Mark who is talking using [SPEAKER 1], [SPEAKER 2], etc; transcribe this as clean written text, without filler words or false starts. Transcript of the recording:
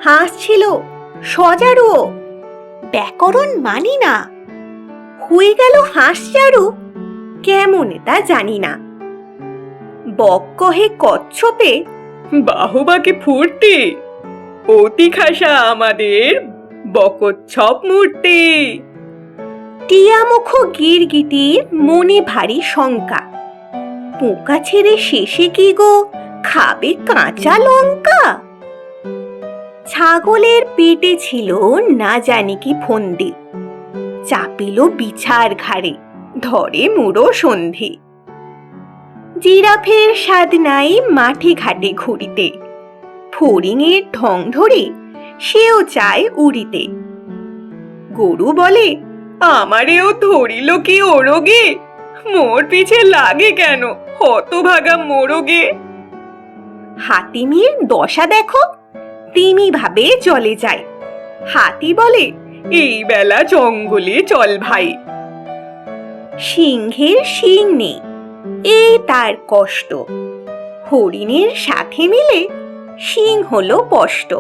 [SPEAKER 1] হাঁস ছিল, সজারু। ব্যাকরণ মানি না, হয়ে গেল হাঁস চারু, কেমন তা জানি না। বক কহে কচ্ছপে,
[SPEAKER 2] বাহুবাকে ফুর্তি, অতি খাসা আমাদের বকচ্ছপ মূর্তি।
[SPEAKER 1] টিয়ামুখ গিরগিটির মনে ভারী শঙ্কা, পোকা ছেড়ে শেষে কি গো খাবে কাঁচা লঙ্কা। ছাগলের পেটে ছিল না জানি কি ফন্দি, চাপিল বিছার ঘাড়ে, ধরে মুড়ো সন্ধি। জিরাফের স্বাদ নাই মাঠে ঘাটে ঘুরিতে, ফড়িংয়ের ঢং ধরে সেও চায় উড়িতে। গরু বলে,
[SPEAKER 2] আমারেও ধরিল কি ওরগে, মোর পিছে লাগে কেন হতভাগা মোরগে।
[SPEAKER 1] হাতিমের দশা দেখো, তিমি ভাবে চলে যায়। হাতি বলে,
[SPEAKER 2] এই বেলা জঙ্গলে চল ভাই।
[SPEAKER 1] সিংহের শিং নেই, এই তার কষ্ট। হরিণের সাথে মিলে সিং হলো স্পষ্ট।